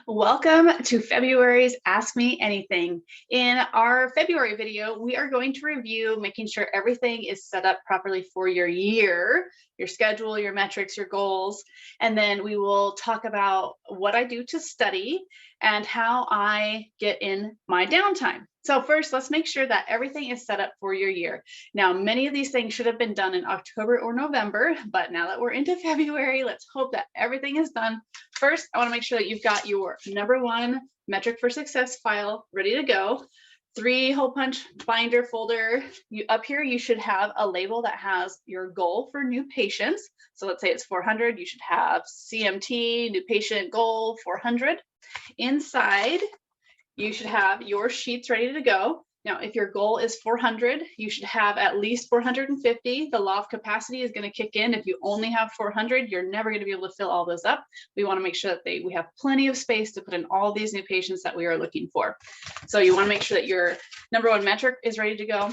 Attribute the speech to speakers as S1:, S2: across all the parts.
S1: Welcome to February's Ask Me Anything. In our February video, we are going to review making sure everything is set up properly for your year, your schedule, your metrics, your goals, and then we will talk about what I do to study and how I get in my downtime. So first, let's make sure that everything is set up for your year. Now, many of these things should have been done in October or November, but now that we're into February, let's hope that everything is done. First, I want to make sure that you've got your #1 metric for success file ready to go. 3-hole punch binder folder. Up here, you should have a label that has your goal for new patients. So let's say it's 400. You should have CMT, new patient goal 400. Inside, you should have your sheets ready to go. Now, if your goal is 400, you should have at least 450. The law of capacity is going to kick in. If you only have 400, you're never going to be able to fill all those up. We want to make sure that we have plenty of space to put in all these new patients that we are looking for. So you want to make sure that your #1 metric is ready to go.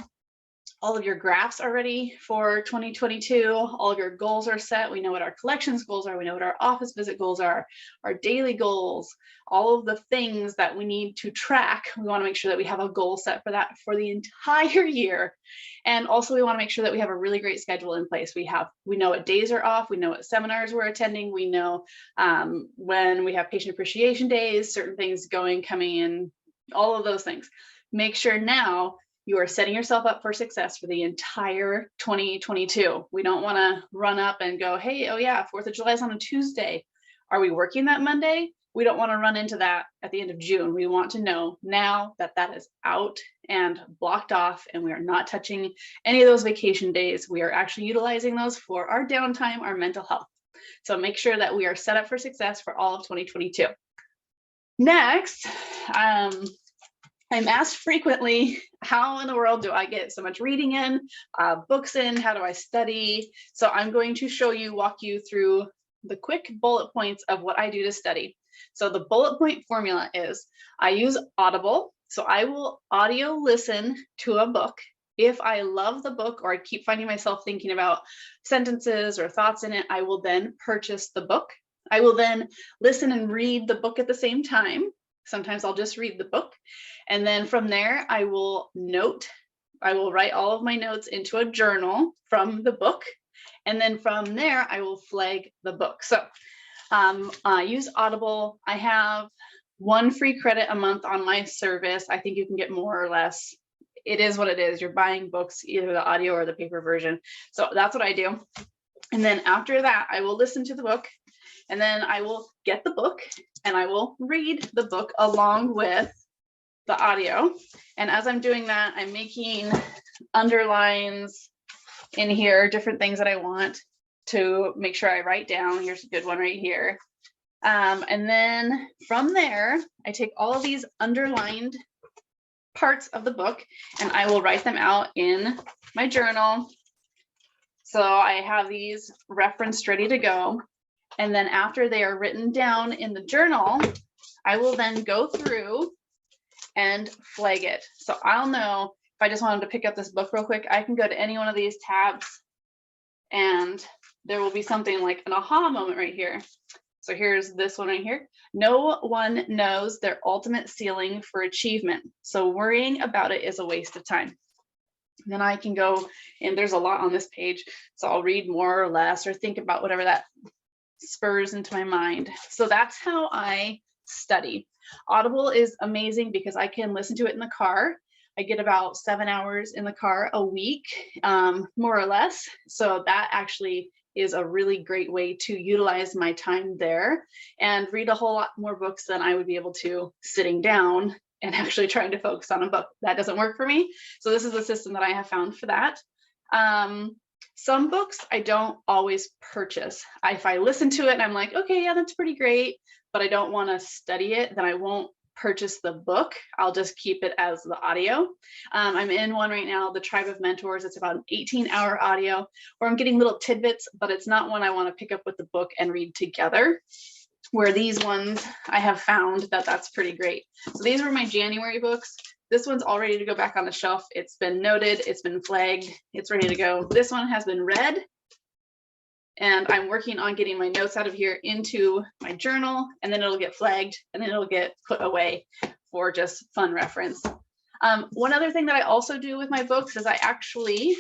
S1: All of your graphs are ready for 2022. All of your goals are set. We know what our collections goals are. We know what our office visit goals are, our daily goals, all of the things that we need to track. We want to make sure that we have a goal set for that for the entire year. And also we want to make sure that we have a really great schedule in place. We know what days are off. We know what seminars we're attending. We know when we have patient appreciation days, certain things coming in, all of those things. Make sure now you are setting yourself up for success for the entire 2022. We don't want to run up and go, hey, oh yeah, 4th of July is on a Tuesday. Are we working that Monday? We don't want to run into that at the end of June. We want to know now that that is out and blocked off, and we are not touching any of those vacation days. We are actually utilizing those for our downtime, our mental health. So make sure that we are set up for success for all of 2022. Next, I'm asked frequently, how in the world do I get so much reading in, books in, how do I study? So I'm going to walk you through the quick bullet points of what I do to study. So the bullet point formula is I use Audible. So I will audio listen to a book. If I love the book or I keep finding myself thinking about sentences or thoughts in it, I will then purchase the book. I will then listen and read the book at the same time. Sometimes I'll just read the book. And then from there, I will write all of my notes into a journal from the book. And then from there, I will flag the book. So I use Audible. I have 1 free credit a month on my service. I think you can get more or less. It is what it is. You're buying books, either the audio or the paper version. So that's what I do. And then after that, I will listen to the book. And then I will get the book and I will read the book along with the audio. And as I'm doing that, I'm making underlines in here, different things that I want to make sure I write down. Here's a good one right here. And then from there, I take all of these underlined parts of the book and I will write them out in my journal. So I have these referenced ready to go. And then after they are written down in the journal, I will then go through and flag it. So I'll know if I just wanted to pick up this book real quick, I can go to any one of these tabs and there will be something like an aha moment right here. So here's this one right here. No one knows their ultimate ceiling for achievement. So worrying about it is a waste of time. And then I can go, and there's a lot on this page. So I'll read more or less or think about whatever that spurs into my mind. So that's how I study. Audible is amazing because I can listen to it in the car. I get about 7 hours in the car a week, more or less. So that actually is a really great way to utilize my time there and read a whole lot more books than I would be able to sitting down and actually trying to focus on a book. That doesn't work for me. So this is the system that I have found for that. Some books I don't always purchase. If I listen to it and I'm like, okay, yeah, that's pretty great, but I don't want to study it, then I won't purchase the book. I'll just keep it as the audio. I'm in one right now, The Tribe of Mentors. It's about an 18-hour audio where I'm getting little tidbits, but it's not one I want to pick up with the book and read together. Where these ones, I have found that that's pretty great. So these were my January books. This one's all ready to go back on the shelf. It's been noted, it's been flagged, it's ready to go. This one has been read And I'm working on getting my notes out of here into my journal, and then it'll get flagged, and then it'll get put away for just fun reference. One other thing that I also do with my books is I actually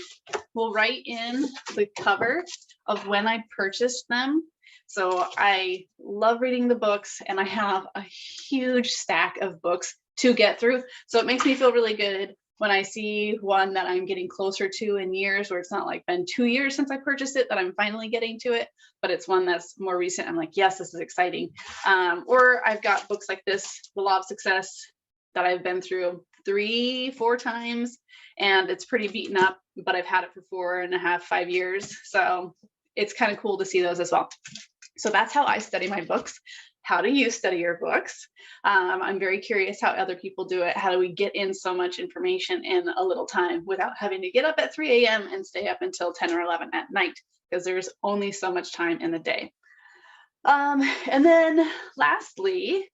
S1: will write in the cover of when I purchased them. So I love reading the books, and I have a huge stack of books to get through. So it makes me feel really good when I see one that I'm getting closer to in years, where it's not like been 2 years since I purchased it that I'm finally getting to it, but it's one that's more recent. I'm like, yes, this is exciting. Or I've got books like this, The Law of Success, that I've been through 3-4 times, and it's pretty beaten up, but I've had it for 4.5, 5 years. So it's kind of cool to see those as well. So that's how I study my books. How do you study your books? I'm very curious how other people do it. How do we get in so much information in a little time without having to get up at 3 a.m. and stay up until 10 or 11 at night? Because there's only so much time in the day. And then lastly,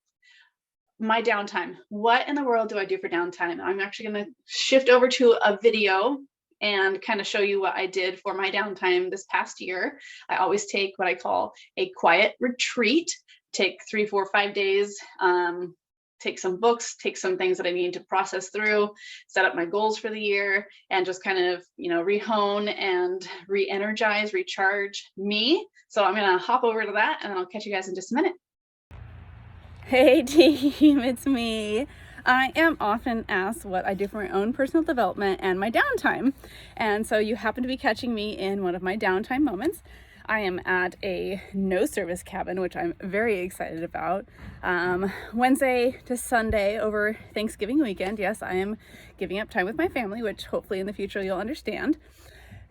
S1: my downtime. What in the world do I do for downtime? I'm actually going to shift over to a video and kind of show you what I did for my downtime this past year. I always take what I call a quiet retreat, take 3, 4, 5 days, take some books, take some things that I need to process through, set up my goals for the year, and just kind of, rehone and re-energize, recharge me. So I'm going to hop over to that, and then I'll catch you guys in just a minute.
S2: Hey team, it's me. I am often asked what I do for my own personal development and my downtime. And so you happen to be catching me in one of my downtime moments. I am at a no service cabin, which I'm very excited about. Wednesday to Sunday over Thanksgiving weekend. Yes, I am giving up time with my family, which hopefully in the future you'll understand.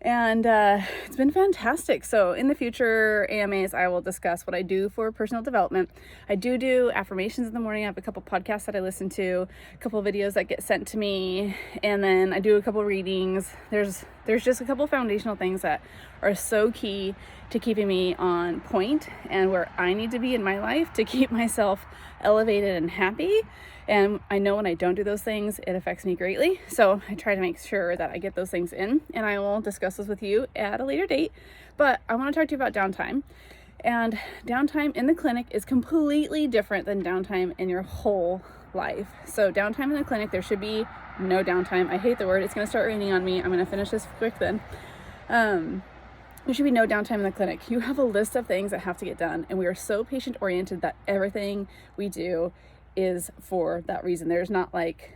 S2: And it's been fantastic. So in the future AMAs, I will discuss what I do for personal development. I do affirmations in the morning. I have a couple podcasts that I listen to, a couple videos that get sent to me, and then I do a couple readings. There's just a couple foundational things that are so key to keeping me on point and where I need to be in my life to keep myself elevated and happy. And I know when I don't do those things, it affects me greatly. So I try to make sure that I get those things in, and I will discuss this with you at a later date. But I want to talk to you about downtime. And downtime in the clinic is completely different than downtime in your whole life. So downtime in the clinic, there should be no downtime. I hate the word. It's going to start raining on me. I'm going to finish this quick then. There should be no downtime in the clinic. You have a list of things that have to get done, and we are so patient oriented that everything we do is for that reason. There's not like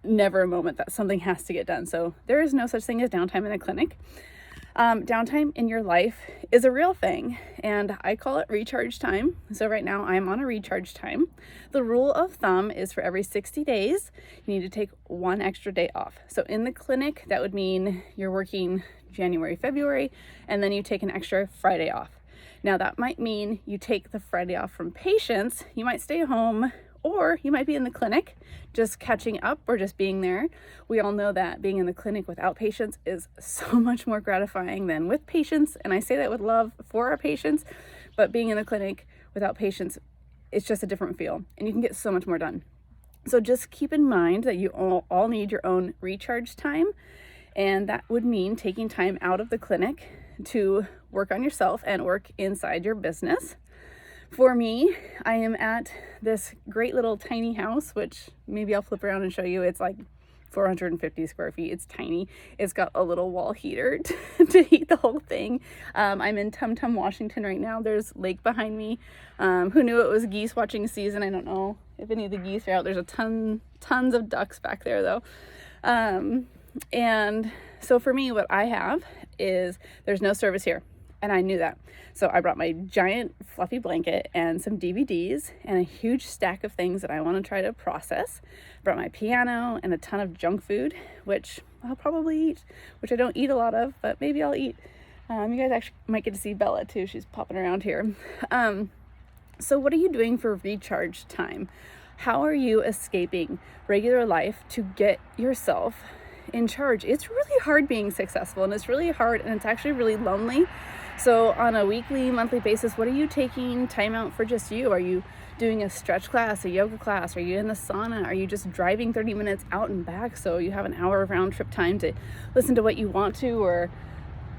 S2: never a moment that something has to get done. So there is no such thing as downtime in a clinic. Downtime in your life is a real thing, and I call it recharge time. So right now I'm on a recharge time. The rule of thumb is for every 60 days, you need to take 1 extra day off. So in the clinic, that would mean you're working January, February, and then you take an extra Friday off. Now that might mean you take the Friday off from patients. You might stay home, or you might be in the clinic just catching up or just being there. We all know that being in the clinic without patients is so much more gratifying than with patients. And I say that with love for our patients, but being in the clinic without patients, it's just a different feel, and you can get so much more done. So just keep in mind that you all need your own recharge time. And that would mean taking time out of the clinic to work on yourself and work inside your business. For me, I am at this great little tiny house, which maybe I'll flip around and show you. It's like 450 square feet. It's tiny. It's got a little wall heater to heat the whole thing. I'm in Tum Tum, Washington right now. There's lake behind me. Who knew it was geese watching season? I don't know if any of the geese are out. There's tons of ducks back there though. And so for me, what I have is there's no service here. And I knew that. So I brought my giant fluffy blanket and some DVDs and a huge stack of things that I want to try to process. Brought my piano and a ton of junk food, which I'll probably eat, which I don't eat a lot of, but maybe I'll eat. You guys actually might get to see Bella too. She's popping around here. So what are you doing for recharge time? How are you escaping regular life to get yourself in charge? It's really hard being successful, and it's really hard, and it's actually really lonely. So on a weekly, monthly basis, what are you taking time out for just you? Are you doing a stretch class, a yoga class? Are you in the sauna? Are you just driving 30 minutes out and back so you have an hour of round trip time to listen to what you want to, or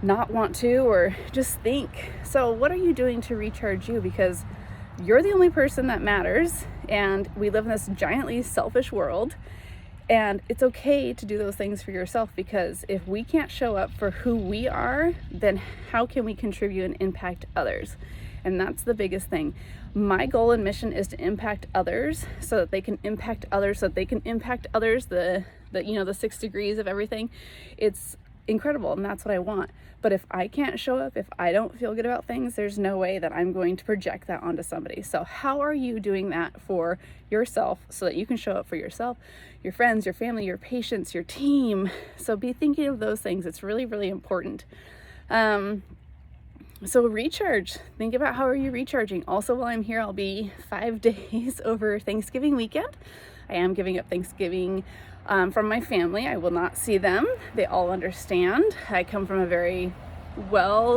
S2: not want to or just think. So what are you doing to recharge you? Because you're the only person that matters, and we live in this giantly selfish world. And it's okay to do those things for yourself, because if we can't show up for who we are, then how can we contribute and impact others? And that's the biggest thing. My goal and mission is to impact others so that they can impact others, so that they can impact others, the 6 degrees of everything. It's incredible, and that's what I want. But if I can't show up, if I don't feel good about things, there's no way that I'm going to project that onto somebody. So how are you doing that for yourself so that you can show up for yourself, your friends, your family, your patients, your team? So be thinking of those things. It's really, really important. So recharge. Think about how are you recharging. Also, while I'm here, I'll be 5 days over Thanksgiving weekend. I am giving up Thanksgiving from my family. I will not see them. They all understand. I come from a very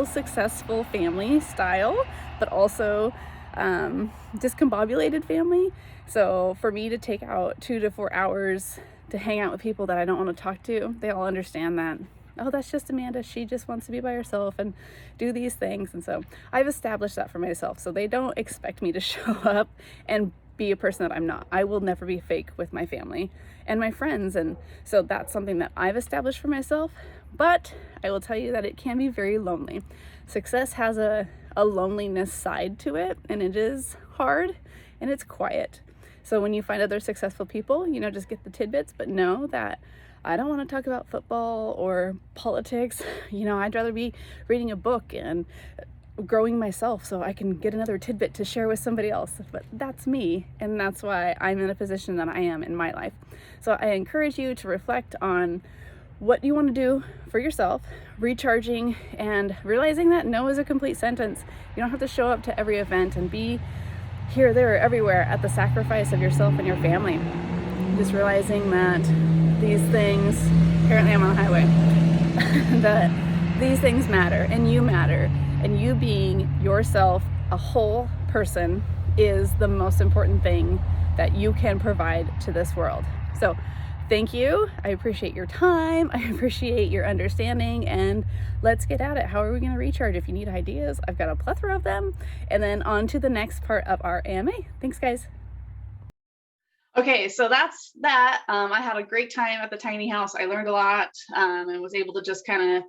S2: successful family style, but also discombobulated family. So for me to take out 2 to 4 hours to hang out with people that I don't want to talk to, they all understand that. Oh, that's just Amanda. She just wants to be by herself and do these things. And so I've established that for myself. So they don't expect me to show up and be a person that I'm not. I will never be fake with my family and my friends. And so that's something that I've established for myself. But I will tell you that it can be very lonely. Success has a loneliness side to it, and it is hard and it's quiet. So when you find other successful people, just get the tidbits, but know that I don't want to talk about football or politics. I'd rather be reading a book and growing myself so I can get another tidbit to share with somebody else. But that's me, and that's why I'm in a position that I am in my life. So I encourage you to reflect on what you want to do for yourself, recharging, and realizing that no is a complete sentence. You don't have to show up to every event and be here, there, or everywhere at the sacrifice of yourself and your family. Just realizing that these things, apparently I'm on a highway, that these things matter, and you matter, and you being yourself, a whole person, is the most important thing that you can provide to this world. So thank you. I appreciate your time. I appreciate your understanding, and let's get at it. How are we going to recharge? If you need ideas, I've got a plethora of them. And then on to the next part of our AMA. Thanks, guys.
S1: Okay, so that's that. I had a great time at the tiny house. I learned a lot and was able to just kind of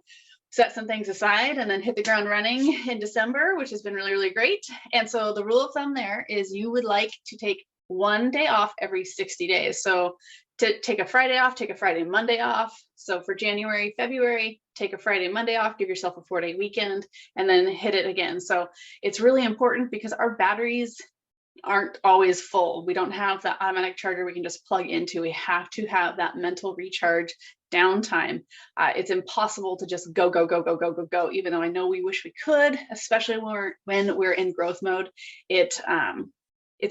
S1: set some things aside and then hit the ground running in December, which has been really, really great. And so the rule of thumb there is you would like to take 1 day off every 60 days. So to take a Friday off, take a Friday, Monday off. So for January, February, take a Friday, Monday off, give yourself a 4-day weekend, and then hit it again. So it's really important because our batteries aren't always full. We don't have that automatic charger we can just plug into. We have to have that mental recharge downtime. It's impossible to just go, even though I know we wish we could, especially when we're in growth mode. It's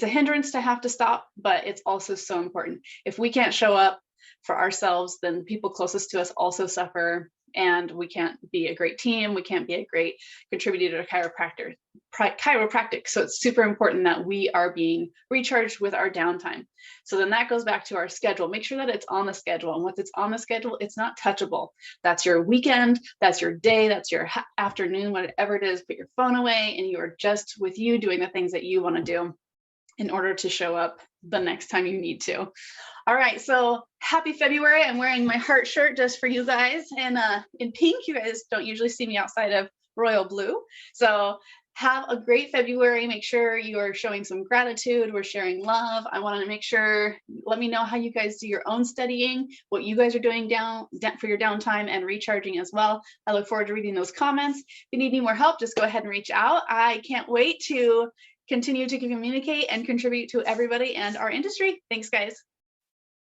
S1: a hindrance to have to stop, but it's also so important. If we can't show up for ourselves, then people closest to us also suffer, and we can't be a great team. We can't be a great contributor to chiropractic. So it's super important that we are being recharged with our downtime. So then that goes back to our schedule. Make sure that it's on the schedule. And once it's on the schedule, it's not touchable. That's your weekend, that's your day, that's your afternoon, whatever it is. Put your phone away, and you are just with you doing the things that you want to do in order to show up the next time you need to. All right, so happy February. I'm wearing my heart shirt just for you guys, and in pink. You guys don't usually see me outside of royal blue. So have a great February. Make sure you are showing some gratitude. We're sharing love. I want to make sure, let me know how you guys do your own studying, what you guys are doing for your downtime and recharging as well. I look forward to reading those comments. If you need any more help, just go ahead and reach out. I can't wait to continue to communicate and contribute to everybody and our industry. Thanks, guys.